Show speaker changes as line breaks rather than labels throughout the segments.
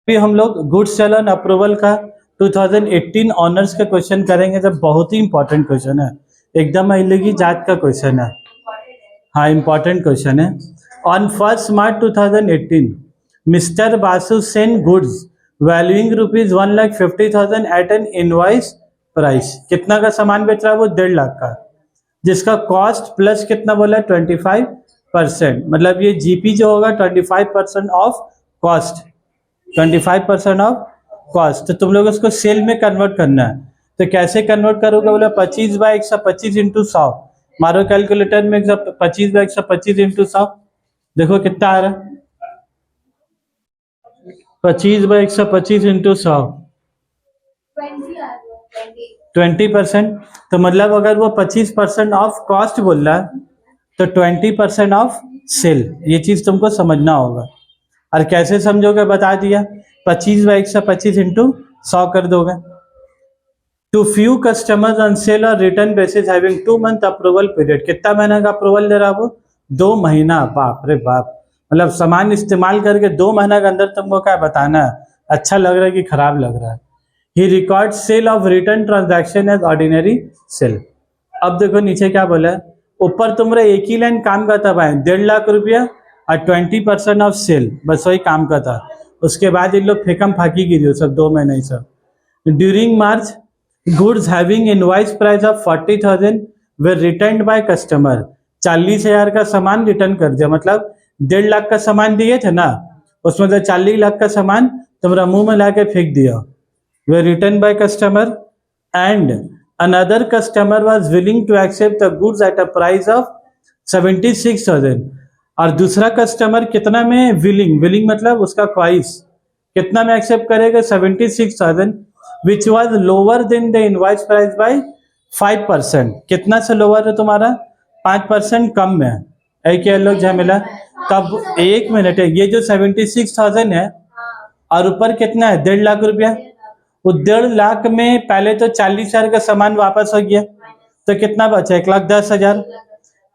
भी हम लोग गुड्स चलन अप्रूवल का 2018 ऑनर्स का क्वेश्चन करेंगे, जब बहुत ही इंपॉर्टेंट क्वेश्चन है, एकदम अलग जात का क्वेश्चन है। हाँ, इंपॉर्टेंट क्वेश्चन है। On 1 March 2018 mister Basu send goods valuing ₹1,50,000 at an invoice price. कितना का सामान बेच रहा है वो? 1.5 लाख का, जिसका कॉस्ट प्लस कितना बोला? 25%। मतलब ये जीपी जो होगा 25% ऑफ कॉस्ट, 25% ऑफ कॉस्ट। तो तुम लोग उसको सेल में कन्वर्ट करना है। तो कैसे कन्वर्ट करोगे? बोला 25/125 इंटू 100। मारो कैलकुलेटर में 25/125 इंटू 100, देखो कितना आ रहा है? 25/125 इंटू 100, 20%। तो मतलब अगर वो 25% ऑफ कॉस्ट बोल रहा है तो 20% ऑफ सेल। ये चीज तुमको समझना होगा। और कैसे समझोगे बता दिया, 25/125 इंटू 100 कर दोगे। To few customers on sale or return basis having 2 month approval period. कितना महीना का अप्रूवल दे रहा वो? 2 महीना। बाप रे बाप, मतलब सामान इस्तेमाल करके 2 महीना के अंदर तुमको क्या बताना है, अच्छा लग रहा है कि खराब लग रहा है। He record sale of return transaction as ordinary sale. अब देखो नीचे क्या बोला है, ऊपर तुमरा एक ही लाइन काम करता भाई, 1.5 लाख रुपया और 20% ऑफ सेल, बस वही काम का था। उसके बाद इन लोग फेकम फाकी गिरी सब 2 महीने ही सब। During March goods having invoice price of 40,000 were return by customer. 40,000 का सामान रिटर्न कर दिया, मतलब 1.5 लाख का सामान दिए थे ना, उसमें से 40 लाख का सामान तुम्हारा मुंह में ला के फेंक दिया। Were return by customer and another customer was willing to accept the goods at a price of 76,000। और दूसरा कस्टमर कितना में विलिंग, विलिंग मतलब उसका ख्वाहिश, कितना में एक्सेप्ट करेगा? 76,000, विच was lower than the invoice price by 5%। कितना से लोअर है तुम्हारा? 5% कम में है। क्या लोग झमेला? तब 1 मिनट है, ये जो 76,000 है और ऊपर कितना है? 1.5 लाख रुपया। वो 1.5 लाख में पहले तो 40,000 का सामान वापस हो गया, तो कितना बचा? 1,10,000।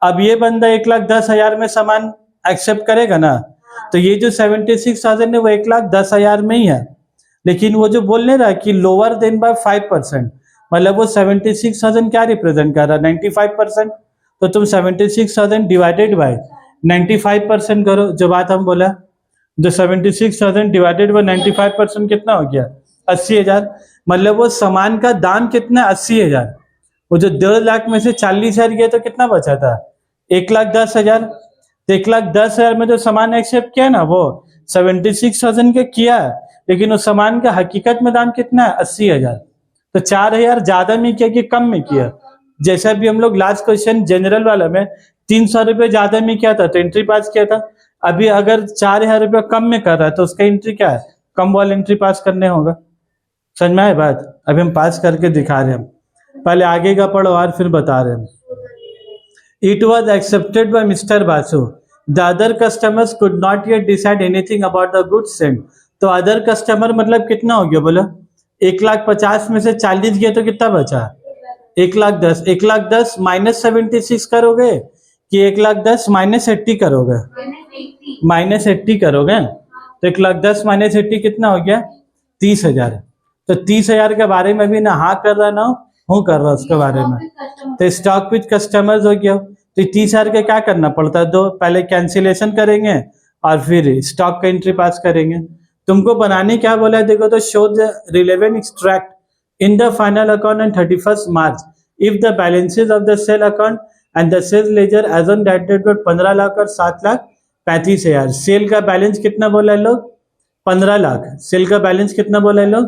अब ये बंदा 1,10,000 में सामान एक्सेप्ट करेगा ना, तो ये जो 76,000 है वो 1,10,000 में ही है। लेकिन वो जो बोलने रहा कि लोअर देन बाय 5%, मतलब वो 76,000 क्या रिप्रेजेंट कर रहा है? 95%। तो तुम 76,000 डिवाइडेड बाय 95% करो, जो बात हम बोला, जो 76,000 डिवाइडेड बाय 95% कितना हो गया? 80,000। मतलब वो सामान का दाम कितना? 80,000। वो जो 1.5 लाख में से 40,000 गया तो कितना बचा था? 1,10,000। तो 1,10,000 में जो सामान एक्सेप्ट किया ना वो 76,000 के किया, लेकिन उस सामान का हकीकत में दाम कितना है? 80,000। तो 4,000 ज्यादा में किया कि कम में किया? जैसा भी हम लोग लास्ट क्वेश्चन जनरल वाला में 300 रुपये ज्यादा में किया था तो एंट्री पास किया था। अभी अगर 4,000 रुपये कम में कर रहा है तो उसका एंट्री क्या है? कम वाला एंट्री पास करने होगा। समझ में आए बात? अभी हम पास करके दिखा रहे हैं, पहले आगे का पढ़ो और फिर बता रहे हैं। It was accepted by mister Basu, the other customers could not yet decide anything about the goods send. तो अदर कस्टमर मतलब कितना हो गया? बोलो 1,50,000 में से 40 गया तो कितना बचा? 1,10,000। 1,10,000 माइनस 76 करोगे कि 1,10,000 माइनस 80 करोगे? माइनस 80 करोगे। तो 1,10,000 माइनस 80 कितना हो गया? 30,000। तो 30,000 के बारे में भी ना हाँ कर रहा ना हूँ कर रहा उसके बारे में। तो स्टॉक विद कस्टमर्स हो गया। तो 30,000 का क्या करना पड़ता है? दो पहले कैंसिलेशन करेंगे और फिर स्टॉक का एंट्री पास करेंगे। तुमको बनाने क्या बोला है देखो, तो show the relevant extract in the final account on 31 March if the balances of the sale account and the sales ledger as on that date 15 lakh और 7,35,000। सेल का बैलेंस कितना बोला है लोग? 15 लाख। सेल का बैलेंस कितना बोला है लोग?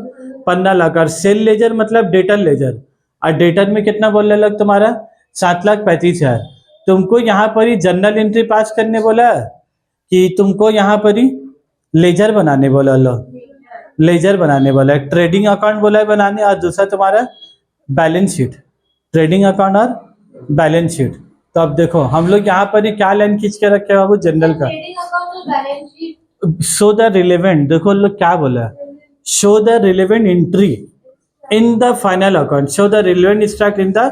15 लाख। और सेल लेजर मतलब डेटर लेजर, और डेटर में कितना बोलने लग तुम्हारा? 7,35,000। तुमको यहाँ पर ही जनरल एंट्री पास करने बोला कि तुमको यहाँ पर ही लेजर बनाने बोला? लो लेजर बनाने बोला, ट्रेडिंग अकाउंट बोला है बनाने, और दूसरा तुम्हारा बैलेंस शीट, ट्रेडिंग अकाउंट और बैलेंस शीट। तो अब देखो हम लोग यहाँ पर ही क्या लाइन खींच के रखे बाबू? जनरल का शो द रिलेवेंट, देखो लोग क्या बोला, show the relevant entry in the final account, show the relevant extract in the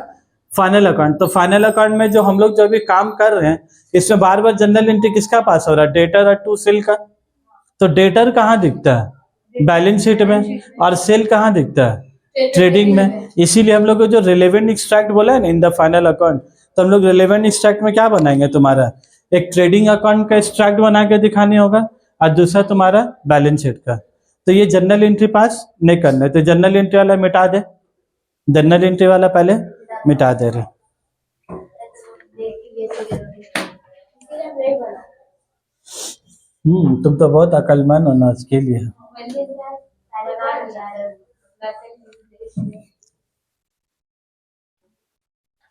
final account. तो फाइनल अकाउंट में जो हम लोग जो भी काम कर रहे हैं इसमें बार बार जनरल एंट्री किसका पास हो रहा है? डेटर और टू सेल का। तो डेटर कहाँ दिखता है? बैलेंस शीट में, और सेल कहाँ दिखता है? ट्रेडिंग में। इसीलिए हम लोग को जो रिलेवेंट एक्सट्रैक्ट बोला है ना इन द फाइनल अकाउंट, तो हम लोग रिलेवेंट एक्सट्रैक्ट में क्या बनाएंगे? तुम्हारा एक ट्रेडिंग अकाउंट का एक्सट्रैक्ट बना के दिखाने होगा और दूसरा तुम्हारा बैलेंस शीट का। तो ये जनरल एंट्री पास नहीं करना है, तो जनरल एंट्री वाला मिटा दे, जनरल एंट्री वाला पहले मिटा दे रहे। तुम तो बहुत अकलमंद हो ना उसके लिए।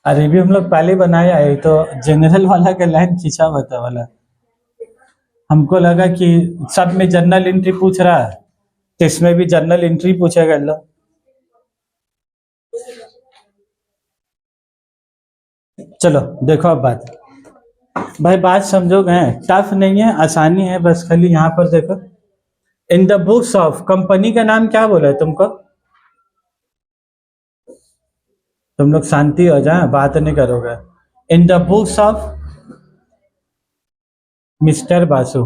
अरे भी हम लोग पहले बनाया है, तो जनरल वाला का लाइन खींचा हुआ था वाला, हमको लगा कि सब में जनरल एंट्री पूछ रहा है तो इसमें भी जनरल एंट्री पूछेगा। लो चलो देखो अब बात, भाई बात समझोगे, टफ नहीं है, आसानी है, बस खाली यहाँ पर देखो। In the books of, company का नाम क्या बोला है तुमको? तुम लोग शांति हो जाए, बात नहीं करोगे। In the books of mister Basu,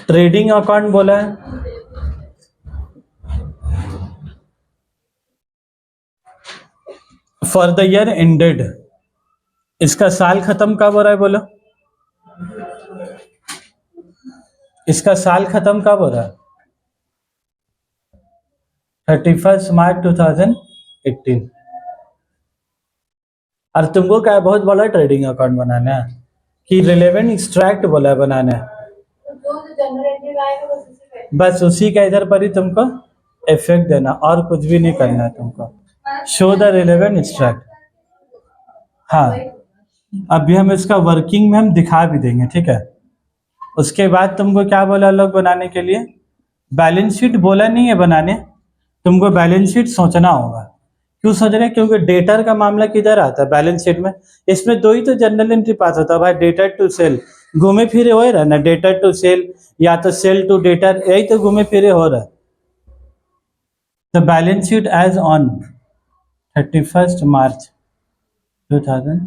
trading account बोला है, फॉर द ईयर एंडेड। इसका साल खत्म कब हो रहा है बोलो? इसका साल खत्म कब हो रहा है? 31 मार्च 2018। और तुमको क्या बहुत बड़ा ट्रेडिंग अकाउंट बनाना है कि रिलेवेंट एक्सट्रैक्ट बोला है बनाना है? बस उसी का इधर पर ही तुमको इफेक्ट देना, और कुछ भी नहीं करना है तुमको। Show the relevant extract. हाँ, अभी हम इसका वर्किंग में हम दिखा भी देंगे, ठीक है। उसके बाद तुमको क्या बोला लोग बनाने के लिए? बैलेंस शीट बोला नहीं है बनाने, तुमको बैलेंस शीट सोचना होगा। क्यों सोच रहे हैं? क्योंकि डेटर का मामला किधर आता है? बैलेंस शीट में। इसमें दो ही तो जनरल एंट्री पास होता है भाई, डेटर टू सेल, घूमे फिरे हो रहा है ना, डेटर टू सेल या तो सेल टू डेटर, यही तो घूमे फिरे हो रहा है। The balance sheet as on 31 March 2018।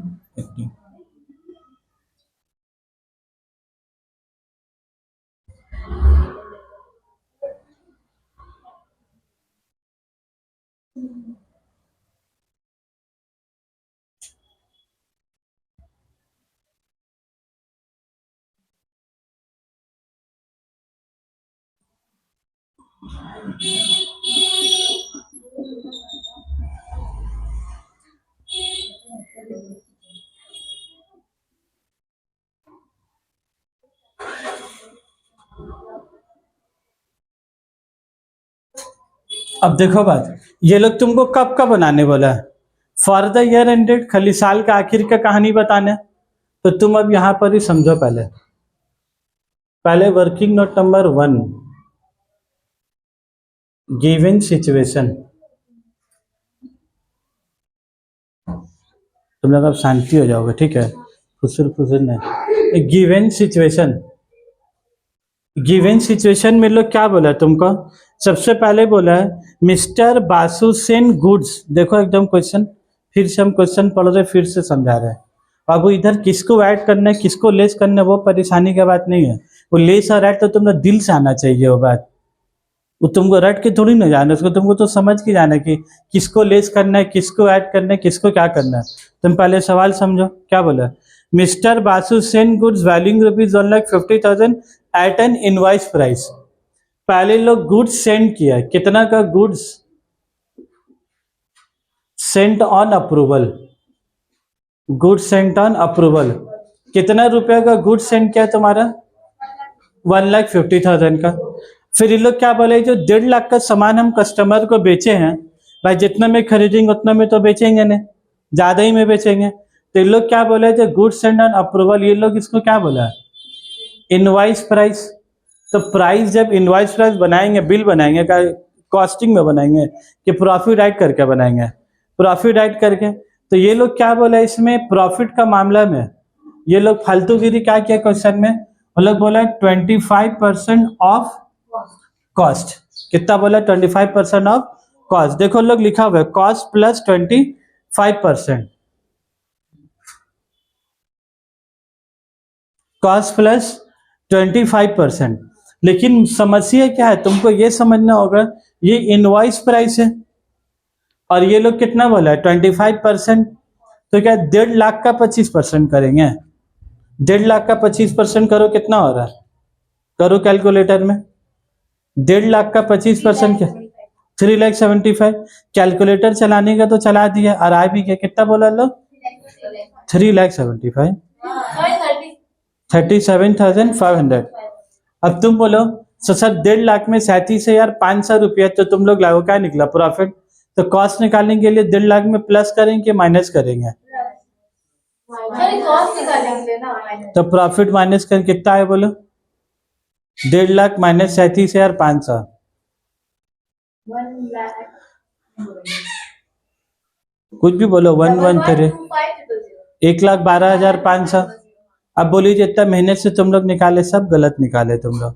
अब देखो बात, ये लोग तुमको कब का बनाने बोला है? फॉर द ईयर एंडेड, खाली साल का आखिर का कहानी बताना है। तो तुम अब यहां पर ही समझो, पहले working note number 1, given situation. तुम लोग अब शांति हो जाओगे, ठीक है, फुसुर फुसुर नहीं। गिवन सिचुएशन, गिवन सिचुएशन में लोग क्या बोला तुमको? सबसे पहले बोला है मिस्टर बासु सेन गुड्स। देखो एकदम क्वेश्चन, फिर से हम क्वेश्चन पढ़ रहे, फिर से समझा रहे हैं। बाबू इधर किसको ऐड करना है, किसको लेस करना है, वो परेशानी की बात नहीं है। वो लेस और ऐड तो तुम्हें दिल से आना चाहिए वो बात, वो तुमको रट के थोड़ी ना जाना, उसको तुमको तो समझ के जाना कि किसको लेस करना है, किसको ऐड करना है, किसको क्या करना है। तुम पहले सवाल समझो क्या बोला। Mister Basu send goods valuing ₹1,50,000 at an invoice price. पहले लोग गुड्स सेंड किया, कितना का goods sent on approval, goods sent on approval, कितना रुपया का गुड्स सेंड किया तुम्हारा? 1,50,000 का। फिर ये लोग क्या बोले, जो 1.5 लाख का सामान हम कस्टमर को बेचे हैं, भाई जितना में खरीदेंगे उतना में तो बेचेंगे नहीं, ज्यादा ही में बेचेंगे। तो ये लोग क्या बोले, जो गुड्स सेंड ऑन अप्रूवल, ये लोग इसको क्या बोला? Invoice price. तो प्राइस जब इनवाइस प्राइस बनाएंगे, बिल बनाएंगे, कॉस्टिंग में बनाएंगे कि प्रॉफिट ऐड करके बनाएंगे? प्रॉफिट ऐड करके। तो ये लोग क्या बोला इसमें, प्रॉफिट का मामला में ये लोग फालतूगिरी क्या किया क्वेश्चन में, वो लोग बोला 25% ऑफ कॉस्ट। कितना बोला? 25% ऑफ कॉस्ट। देखो लोग लिखा हुआ है कॉस्ट प्लस 25%। Cost plus 25%। लेकिन समस्या क्या है, तुमको ये समझना होगा ये इनवॉइस प्राइस है और ये लोग कितना बोला है 25%। तो क्या 1.5 लाख का 25% करेंगे? 1.5 लाख का 25% करो, कितना हो रहा है? करो कैलकुलेटर में। 1.5 लाख का 25% क्या? 3,75,000। कैलकुलेटर चलाने का तो चला दिया और आ भी गया, कितना बोला लो? 3,75,000, 37,500। अब तुम बोलो तो सर 1.5 लाख में 37,500 रुपया, तो तुम लोग लागो क्या निकला प्रॉफिट? तो कॉस्ट निकालने के लिए 1.5 लाख में प्लस करेंगे माइनस करेंगे? तो प्रॉफिट माइनस कर कितना है बोलो? 1.5 लाख माइनस 37,500,
1 लाख
कुछ भी बोलो। 113 1,12,500। अब बोलिए जितना मेहनत से तुम लोग निकाले सब गलत निकाले तुम लोग।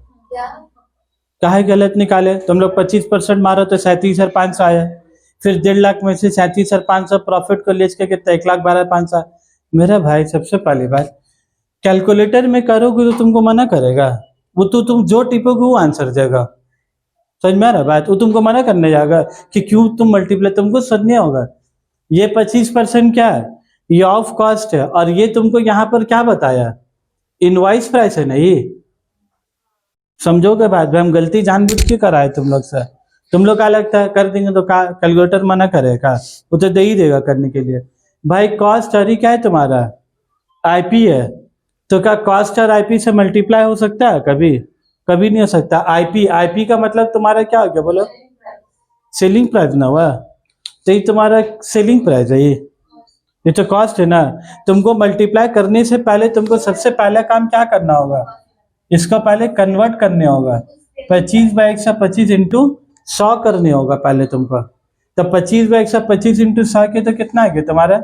काहे गलत निकाले? तुम लोग 25% मारो तो 37,500 आया। फिर 1.5 लाख में से 37,500 प्रॉफिट को ले के कितना? 1,12,500। मेरा भाई सबसे पहली बात कैलकुलेटर में करोगे तो तुमको मना करेगा? वो तो तुम जो टिपोगे वो आंसर देगा। समझ में आ रहा बात? वो तुमको मना करने जाएगा कि क्यों तुम मल्टीप्लाई, तुमको समझने होगा। ये 25% क्या है? ये ऑफ कॉस्ट है और ये तुमको यहाँ पर क्या बताया? इनवॉइस प्राइस है ना ये। समझोगे बात? हम गलती जानबूझ के कराए तुम लोग से। तुम लोग क्या लगता है कर देंगे तो का कैलकुलेटर मना करेगा? वो तो दे ही देगा करने के लिए। भाई कॉस्ट और क्या है तुम्हारा? आईपी है। तो क्या कॉस्ट और आईपी से मल्टीप्लाई हो सकता है? कभी कभी नहीं हो सकता। आईपी आईपी का मतलब तुम्हारा क्या हो गया बोलो? सेलिंग प्राइस ना हुआ? तो ये तुम्हारा सेलिंग प्राइस है ये तो कॉस्ट है ना। तुमको मल्टीप्लाई करने से पहले तुमको सबसे पहला काम क्या करना होगा? इसको पहले कन्वर्ट करने होगा। 25/125 इंटू 100 करने होगा पहले तुमको। तो 25/125 इंटू 100 के तो कितना आ गया तुम्हारा?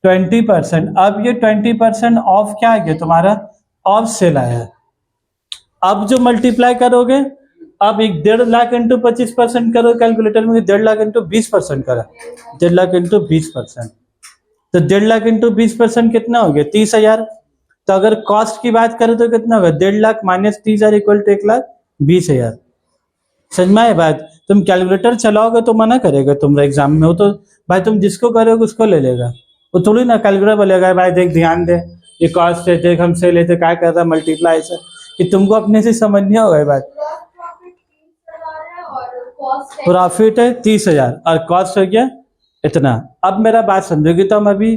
20%। अब ये 20% ऑफ क्या आ गया तुम्हारा? ऑफ सेल आया। अब जो मल्टीप्लाई करोगे, अब एक 1.5 लाख इंटू 25% करो कैलकुलेटर में, 1.5 लाख इंटू 20% करा। 1.5 लाख इंटू 20%, तो 1.5 लाख इंटू 20% कितना हो गया? 30,000। तो अगर कॉस्ट की बात करें तो कितना होगा? 1.5 लाख माइनस 30,000 इक्वल टू 1,20,000। समझ में आए बात? तुम कैलकुलेटर चलाओगे तो मना करेगा तुम्हारे एग्जाम में। वो तो भाई तुम जिसको करोगे उसको ले लेगा। वो थोड़ी ना कैलकुलेटर बोलेगा भाई देख ध्यान दे ये कॉस्ट है, देख हम से लेते क्या कर रहा है मल्टीप्लाई से। कि तुमको अपने से समझनी होगा बात। प्रॉफिट है 30,000 और कॉस्ट हो गया इतना। अब मेरा बात समझोगे तो हम अभी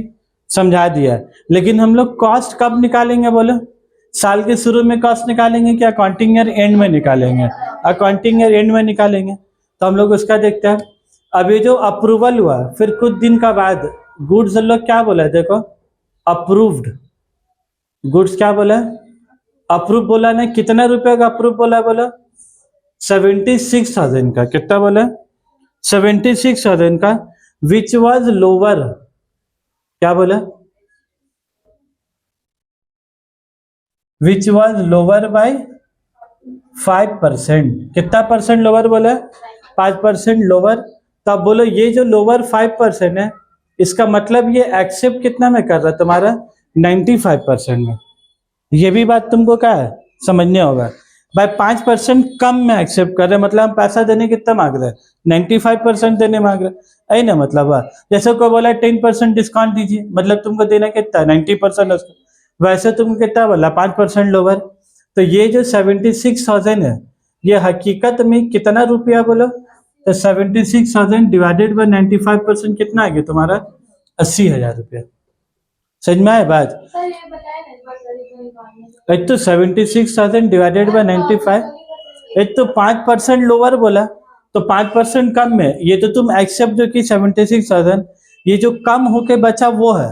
समझा दिया, लेकिन हम लोग कॉस्ट कब निकालेंगे बोलो? साल के शुरू में कॉस्ट निकालेंगे क्या अकाउंटिंग ईयर एंड में निकालेंगे? अकाउंटिंग ईयर एंड में निकालेंगे। तो हम लोग उसका देखते हैं। अब ये जो अप्रूवल हुआ फिर कुछ दिन का बाद गुड्स लोग क्या बोला? देखो अप्रूव्ड गुड्स क्या बोला? अप्रूव बोला ना। कितना रुपए का अप्रूव बोला? बोला 76,000 का। कितना बोला? 76,000 का। विच वॉज लोअर, क्या बोला? Which was lower by 5%। कितना परसेंट लोअर बोला? 5% लोअर। तब बोलो ये जो लोअर 5% है इसका मतलब ये एक्सेप्ट कितना में कर रहा है तुम्हारा? 95% में। ये भी बात तुमको क्या है समझने होगा। भाई 5% कम में एक्सेप्ट कर रहे, मतलब हम पैसा देने कितना मांग रहे हैं? 95% देने मांग रहे है ना। मतलब जैसे कोई बोला 10% डिस्काउंट दीजिए, मतलब तुमको देना कितना? 90% उसको। वैसे तुमको कितना बोला? 5% लोअर। तो ये जो 76,000 है ये हकीकत में कितना रुपया बोलो? तो 76,000 डिवाइडेड बाय 95% कितना आ गया तुम्हारा? 80,000 रुपया। समझ में आए बात? एक तो 76,000 डिवाइडेड बाय 95, एक तो 5% लोअर बोला तो 5% कम में। ये तो तुम एक्सेप्ट जो कि 76,000, ये जो कम होके बचा वो है,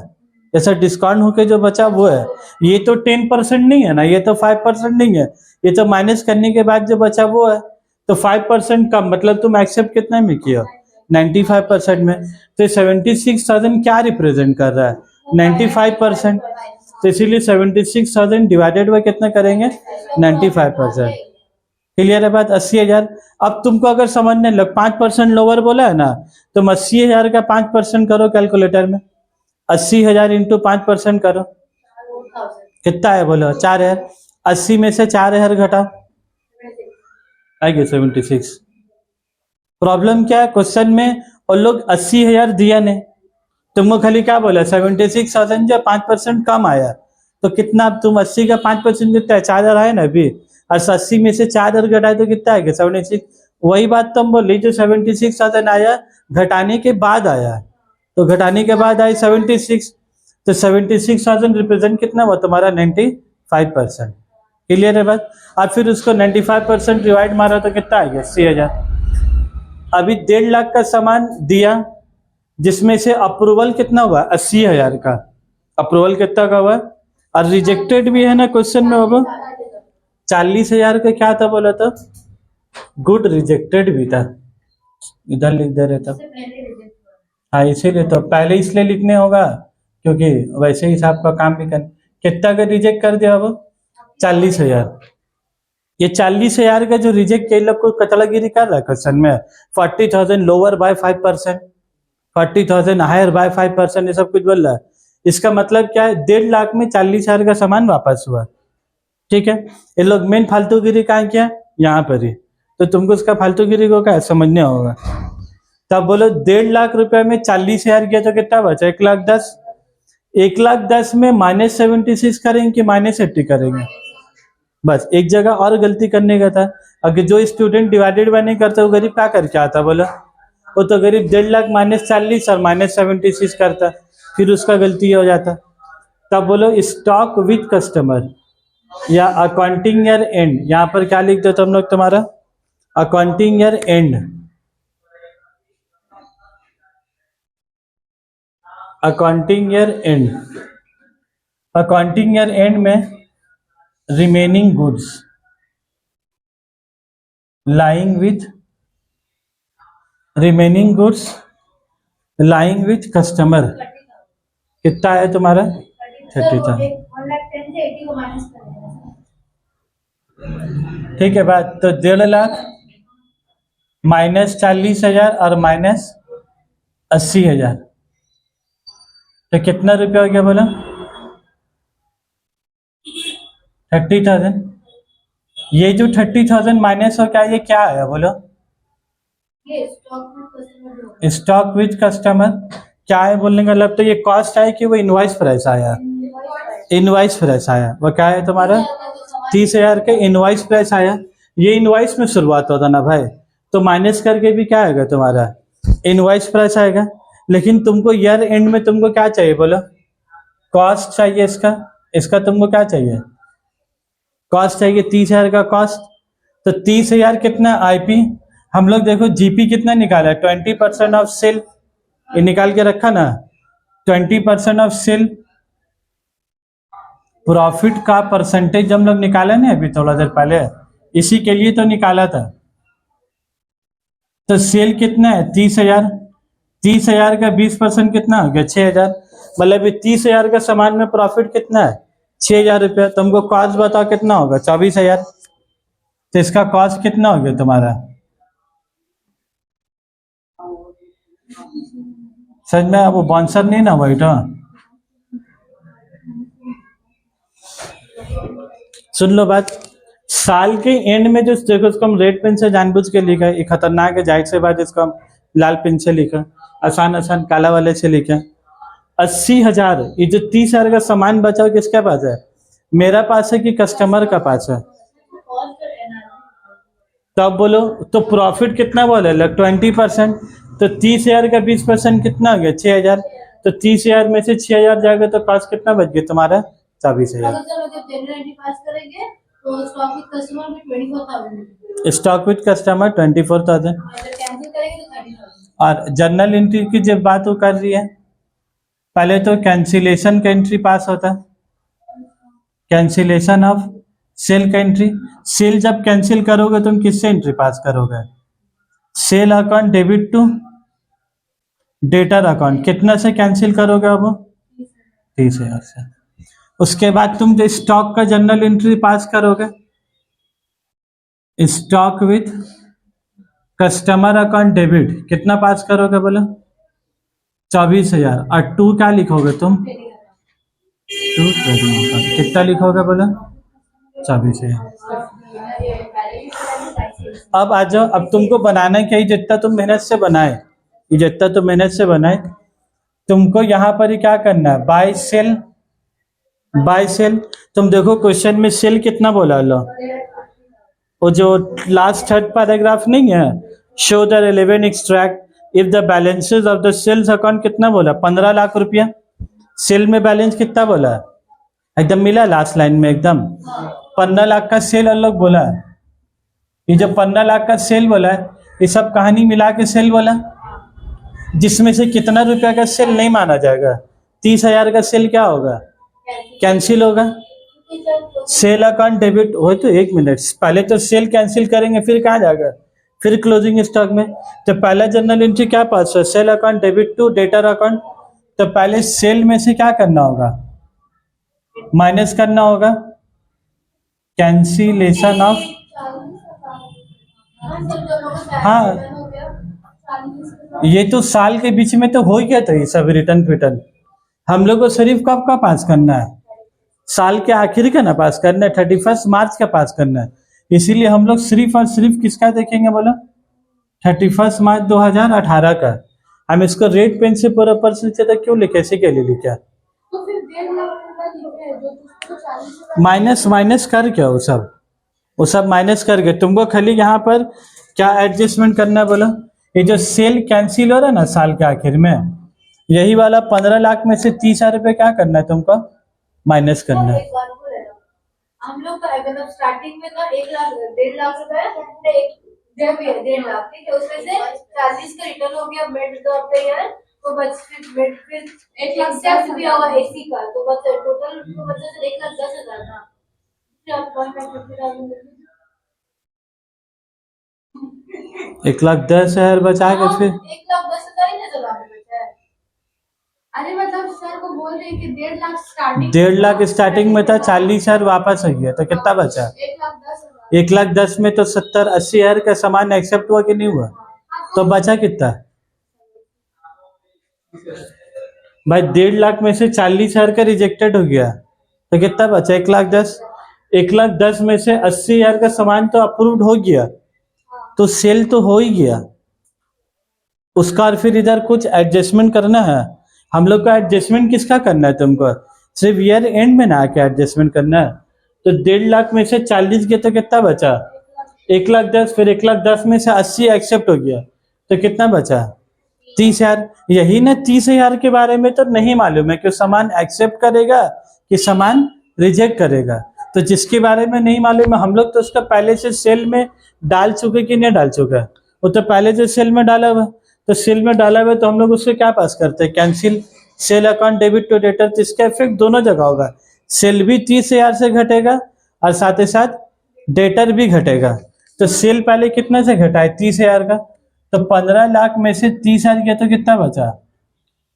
जैसा डिस्काउंट होके जो बचा वो है। ये तो 10% नहीं है ना, ये तो 5% नहीं है, ये तो माइनस करने के बाद जो बचा वो है। तो 5% कम मतलब तुम एक्सेप्ट कितना में किया? 95% में। तो 76,000 क्या रिप्रेजेंट कर रहा है? 95%। तो इसीलिए 76,000 डिवाइडेड बाय कितना करेंगे? 95%। क्लियर है बात? 80,000। अब तुमको अगर समझने लग 5% लोअर बोला है ना, तुम 80,000 का 5% करो कैलकुलेटर में। 80,000 इंटू 5% करो कितना है बोलो? 4,000। 80 में से 4,000 घटा, आएगी 76। प्रॉब्लम क्या है क्वेश्चन में? और लोग 80,000 दिया ने, तुमको खाली क्या बोला? 76,000 जो 5% कम आया, तो कितना? अब तुम 80 का 5% कितना है? 4,000 आया ना अभी, और 80 में से 4,000 घटाए तो कितना आएगा? 76। वही बात तुम बोली, जो 76,000 आया घटाने के बाद आया, तो घटाने के बाद आई 76, तो 76,000 रिप्रेजेंट कितना हुआ तुम्हारा? 95%। क्लियर है बात? अब फिर उसको 95% डिवाइड मारा तो कितना आ गया? 80,000। अभी 1.5 लाख का सामान दिया, जिसमें से अप्रूवल कितना हुआ? 80,000 का। अप्रूवल कितना का हुआ? और रिजेक्टेड भी है ना क्वेश्चन में अब 40,000 का क्या था बोला? तो गुड रिजेक्टेड भी था, इधर लिख दे रहे था। हाँ इसीलिए तो पहले इसलिए लिखने होगा क्योंकि वैसे हिसाब का काम भी कर। कितना का रिजेक्ट कर दिया? अब 40,000। ये 40,000 का जो रिजेक्ट के लोग को कचड़ागिरी कर रहा है क्वेश्चन में, 40,000 लोअर बाय 5%, 40,000 हायर बाय 5%, ये सब कुछ बोल रहा है। इसका मतलब क्या है? 1.5 लाख में 40,000 का सामान वापस हुआ। ठीक है, ये लोग मेन फालतूगिरी कहाँ किया? यहाँ पर ही। तो तुमको उसका फालतूगिरी को क्या समझना होगा। तब बोलो 1.5 लाख रुपए में 40,000 किया तो कितना बचा? 1,10,000। 1,10,000 में -76 करेंगे कि -80 करेंगे? बस एक जगह और गलती करने का था। अगर जो स्टूडेंट डिवाइडेड बाय नहीं करता वो गरीब क्या करके आता बोला? वो तो गरीब 1.5 लाख -40 और -76 करता, फिर उसका गलती हो जाता। तब बोलो स्टॉक विथ कस्टमर या अकाउंटिंग ईयर एंड, यहाँ पर क्या लिख दो तुम लोग? तुम्हारा accounting year end, accounting year end, accounting year end में remaining goods lying with, remaining goods lying with customer कितना है तुम्हारा? 30,000। ठीक है बात। तो 1.5 लाख -40,000 और -80,000, तो कितना रुपया हो गया बोला? 30,000। ये जो 30,000 माइनस हो क्या, ये क्या आया बोलो? स्टॉक विथ कस्टमर क्या है बोलने का मतलब? तो ये कॉस्ट है कि वो इनवॉइस प्राइस आया? इनवॉइस प्राइस आया। वो क्या है तुम्हारा? 30,000 का इनवॉइस प्राइस आया। ये इनवॉइस में शुरुआत होता ना भाई, तो माइनस करके भी क्या आएगा तुम्हारा? इनवॉइस प्राइस आएगा। लेकिन तुमको ईयर एंड में तुमको क्या चाहिए बोलो? कॉस्ट चाहिए इसका। इसका तुमको क्या चाहिए? कॉस्ट चाहिए 30,000 का कॉस्ट। तो 30,000 कितना आईपी? हम लोग देखो जीपी कितना निकाला? 20% ऑफ सेल, ये निकाल के रखा ना। 20% ऑफ सेल, प्रॉफिट का परसेंटेज हम लोग निकाला ना अभी थोड़ा देर पहले, इसी के लिए तो निकाला था। तो सेल कितना है? 30,000। 30,000 का 20% कितना हो गया? 6,000। मतलब 30,000 का सामान में प्रॉफिट कितना है? 6,000 रुपया। तुमको कॉस्ट बताओ कितना होगा? 24,000। तो इसका कॉस्ट कितना हो गया तुम्हारा? सच में वो बाउंसर नहीं ना वाइट? सुन लो बात। साल के एंड में जो देखो, इसको हम रेड पेन से जानबूझ के लिखा है, ये खतरनाक है, जाहिर से बात इसको हम लाल पेन से लिखा, आसान आसान काला वाले से लिखा। 80,000, ये जो 30,000 का सामान बचा हो किसके पास है? मेरा पास है कि कस्टमर का पास है? तब बोलो तो प्रॉफिट कितना बोले? 20%। तो 30,000 का 20% कितना हो गया? 6,000। तो 30,000 में से 6,000 जाएगा तो कॉस्ट कितना बच गया तुम्हारा? 24,000। Stock with customer 24,000। और जर्नल एंट्री की जब बात वो कर रही है, पहले तो कैंसिलेशन का एंट्री पास होता है, कैंसिलेशन ऑफ सेल का एंट्री। सेल जब कैंसिल करोगे तुम किससे एंट्री पास करोगे? Sale account debit to debtor account, कितना से कैंसिल करोगे अब? 30,000 से। उसके बाद तुम जो स्टॉक का जर्नल एंट्री पास करोगे, stock with customer account debit कितना पास करोगे बोलो? 24,000। और टू क्या लिखोगे तुम? टू ट्रेडिंग अकाउंट कितना लिखा होगा बोला 24,000। अब आ जाओ, अब तुमको बनाना क्या ही, जितना तुम मेहनत से बनाए, ये जितना तुम मेहनत से बनाए, तुमको यहाँ पर ही क्या करना है, बाय सेल। बाय सेल, तुम देखो क्वेश्चन में सेल कितना बोला लो, वो जो लास्ट थर्ड पैराग्राफ नहीं है, show the relevant extract if the balances of the sales account कितना बोला, 15 लाख रुपया। सेल में बैलेंस कितना बोला, एकदम मिला लास्ट लाइन में एकदम 15 लाख का सेल अलग बोला है। ये जो 15 लाख का सेल बोला है, ये सब कहानी मिला के सेल बोला, जिसमें से कितना रुपया का सेल नहीं माना जाएगा, 30,000 का सेल क्या होगा, कैंसिल होगा। सेल अकाउंट डेबिट हो, तो एक मिनट, पहले तो सेल कैंसिल करेंगे, फिर कहाँ जाएगा, फिर क्लोजिंग स्टॉक में। तो पहला जनरल एंट्री क्या पास है, sale account debit to debtor account. तो पहले सेल में से क्या करना होगा, माइनस करना होगा, कैंसिलेशन ऑफ, हाँ ये तो साल के बीच में तो हो ही गया था ये सब रिटर्न फिटर्न। हम लोग को सिर्फ कब का पास करना है, साल के आखिर का ना पास करना है, 31 मार्च का पास करना है। इसीलिए हम लोग सिर्फ और सिर्फ किसका देखेंगे बोला, 31 मार्च 2018 का। हम इसको रेड पेन से पूरा परसेंट तक क्यों लिखे, ऐसे क्या ले लिखा,
तो फिर 1.5 लाख का लिखे हैं, जो तुमको 40,000
माइनस माइनस कर क्या, वो सब माइनस करके तुमको खाली यहाँ पर क्या एडजस्टमेंट करना है बोला, ये जो सेल कैंसिल हो रहा है ना साल के आखिर में, यही वाला 15 लाख में से 30,000 रुपये क्या करना है तुमको, माइनस करना है।
एक बार को ले लो। हम लोग का मतलब स्टार्टिंग में था 1 लाख 1.5 लाख रुपए, एक जब 1.5 लाख, ठीक है, उसमें से 40 का रिटर्न हो गया मिड ऑफ द ईयर, तो बच फिर 1 लाख सेफ भी हुआ एसी का, तो बच टोटल तो बचा 1,10,000 ना। फिर आप कौन सा फिर आप
1,10,000 बचा के फिर
1,10,000 ही नजर आ रहा है। अरे मतलब सर को बोल रहे हैं कि 1.5 लाख स्टार्टिंग,
1.5 लाख स्टार्टिंग में था, 40,000 वापस हो गया, तो कितना बचा,
1,10,000।
1,10,000 में तो 70-80,000 का सामान एक्सेप्ट हुआ कि नहीं हुआ, तो बचा कितना भाई, 1.5 लाख में से 40,000 का रिजेक्टेड हो गया, तो कितना बचा, 1,10,000। 1,10,000 में से 80,000 का सामान तो अप्रूव्ड हो गया, तो सेल तो हो ही गया उसका, और फिर इधर कुछ एडजस्टमेंट करना है। हम लोग का एडजस्टमेंट किसका करना है तुमको, सिर्फ ईयर एंड में ना आके एडजस्टमेंट करना है। तो 1.5 लाख में से 40 गए तो कितना बचा, 1,10,000, फिर 1,10,000 में से 80 एक्सेप्ट हो गया, तो कितना बचा, 30,000। यही ना 30,000 के बारे में तो नहीं मालूम है कि सामान एक्सेप्ट करेगा कि सामान रिजेक्ट करेगा। तो जिसके बारे में नहीं मालूम है, हम लोग तो उसका पहले से सेल में डाल चुके कि नहीं डाल चुका, वो तो पहले से सेल में डाला हुआ, तो सेल में डाला हुआ तो हम लोग उससे क्या पास करते हैं, cancel sale account debit to debtor. तो इसका इफेक्ट दोनों जगह होगा, सेल भी 30,000 से घटेगा और साथ ही साथ डेटर भी घटेगा। तो सेल पहले कितने से घटा है, 30,000 का, तो 15 लाख में से 30,000 किया तो कितना बचा,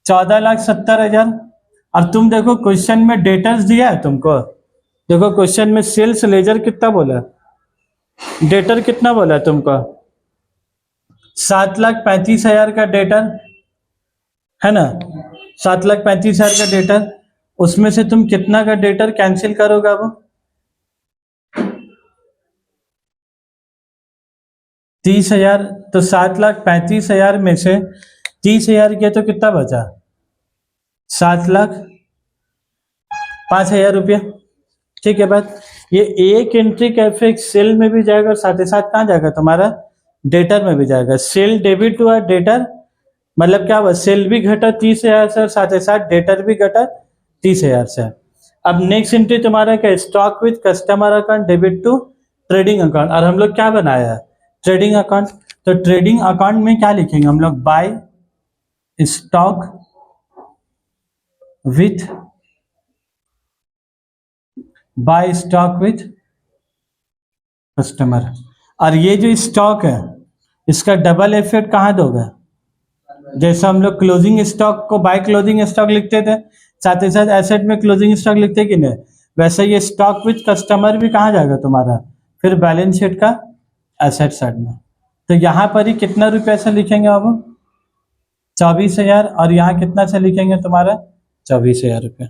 14,70,000। और तुम देखो क्वेश्चन में डेटर्स दिया है तुमको, देखो क्वेश्चन में सेल्स लेजर कितना बोला, डेटर कितना बोला तुमको, 7,35,000 का डेटर है ना, 7,35,000 का डेटर, उसमें से तुम कितना का डेटर कैंसिल करोगे, वो 30,000, तो 7,35,000 में से 30,000 किया तो कितना बचा, 7,05,000 रुपया। ठीक है बात, ये एक एंट्री का इफेक्ट सेल में भी जाएगा और साथ ही साथ कहाँ जाएगा तुम्हारा, डेटर में भी जाएगा। सेल डेबिट हुआ डेटर, मतलब क्या हुआ, सेल भी घटा 30,000 से, साथ ही साथ डेटर भी घटा 30,000 से। अब नेक्स्ट एंट्री तुम्हारा क्या, stock with customer account debit to trading account. और हम लोग क्या बनाया है, ट्रेडिंग अकाउंट। तो ट्रेडिंग अकाउंट में क्या लिखेंगे हम लोग, by stock with, by stock with customer. और ये जो स्टॉक है इसका डबल इफेक्ट कहाँ दोगे, जैसे हम लोग क्लोजिंग स्टॉक को बाय क्लोजिंग स्टॉक लिखते थे, साथ ही साथ एसेट में क्लोजिंग स्टॉक लिखते कि नहीं, वैसे ये स्टॉक विथ कस्टमर भी कहाँ जाएगा तुम्हारा, फिर बैलेंस शीट का एसेट साइड में। तो यहाँ पर ही कितना रुपया से लिखेंगे अब, 24,000, और यहाँ कितना से लिखेंगे तुम्हारा 24,000 रुपये।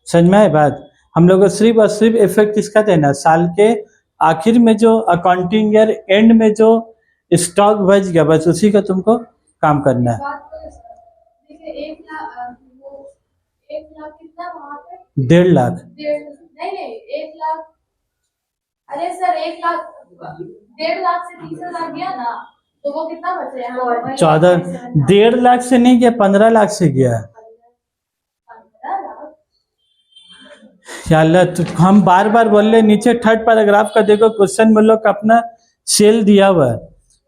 समझ में आए बात? हम लोग को सिर्फ और सिर्फ इफेक्ट किसका देना है? साल के आखिर में जो अकाउंटिंग ईयर एंड में जो स्टॉक बच गया, बस उसी का तुमको काम करना है।
बात करें सर, देखिए 1 लाख वो 1 लाख कितना वहाँ पे
1.5 लाख
नहीं 1 लाख, अरे सर 1 लाख 1.5 लाख से 30,000 गया ना, तो वो कितना बच रहा है?
14, 1.5 लाख से नहीं गया, 15 लाख से गया।
15 लाख।
या अल्लाह, तो हम बार बार बोल रहे, नीचे थर्ड पैराग्राफ का देखो क्वेश्चन में लोग अपना सेल दिया हुआ है।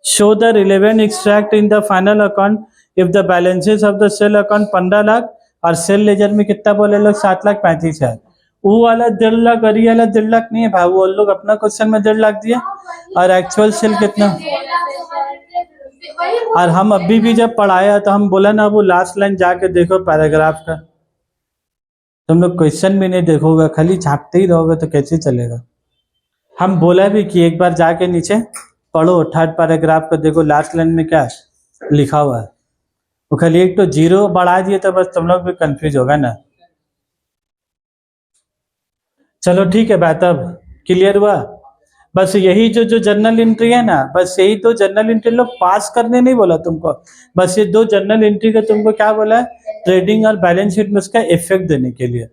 Show the relevant extract in the final account if the balances of the sale account 15 lakh और सेल लेजर में कितना बोले लोग 7,35,000। वो वाला 1.5 लाख और ये वाला 1.5 लाख नहीं है भाई, वो लोग अपना क्वेश्चन में 1.5 लाख दिया और एक्चुअल सेल कितना। और हम अभी भी जब पढ़ाया तो हम बोला ना, वो लास्ट लाइन जाके देखो पैराग्राफ का। तुम लोग क्वेश्चन भी नहीं देखोगे, खाली झांकते ही रहोगे तो कैसे चलेगा। हम बोला भी कि एक बार जाके नीचे पढ़ो, थर्ड पैराग्राफ को देखो, लास्ट लाइन में क्या लिखा हुआ है। वो खाली एक तो 0 बढ़ा दिए तो बस तुम लोग भी कंफ्यूज होगा ना। चलो ठीक है बात, अब क्लियर हुआ। बस यही जो जर्नल एंट्री है ना, बस यही 2 जर्नल एंट्री लोग पास करने नहीं बोला तुमको, बस ये 2 जर्नल एंट्री का तुमको क्या बोला है, ट्रेडिंग और बैलेंस शीट में उसका इफेक्ट देने के लिए।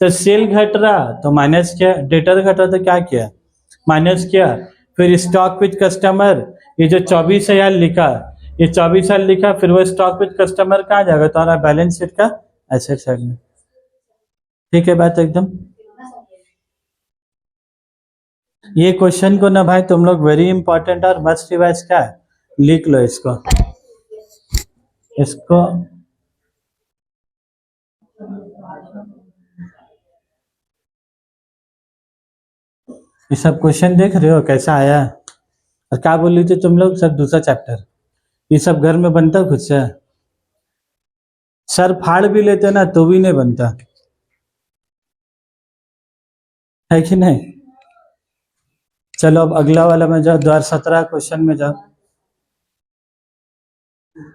तो सेल घट रहा तो माइनस किया, डेटर घट रहा तो क्या किया, माइनस किया। फिर स्टॉक विद कस्टमर, ये जो 24,000 लिखा, ये 24,000 लिखा, फिर वो स्टॉक विद कस्टमर कहाँ जाएगा, तुम्हारा बैलेंस शीट का एसेट साइड में। ठीक है बात एकदम। ये क्वेश्चन को ना भाई तुम लोग वेरी इंपॉर्टेंट और मस्ट रिवाइज क्या है, लिख लो इसको। ये सब क्वेश्चन देख रहे हो कैसा आया, और क्या बोल रही थी तुम लोग, सब दूसरा चैप्टर, ये सब घर में बनता खुद से। सर फाड़ भी लेते ना तो भी नहीं बनता है कि नहीं। चलो अब अगला वाला में जाओ, 2017 क्वेश्चन में जाओ।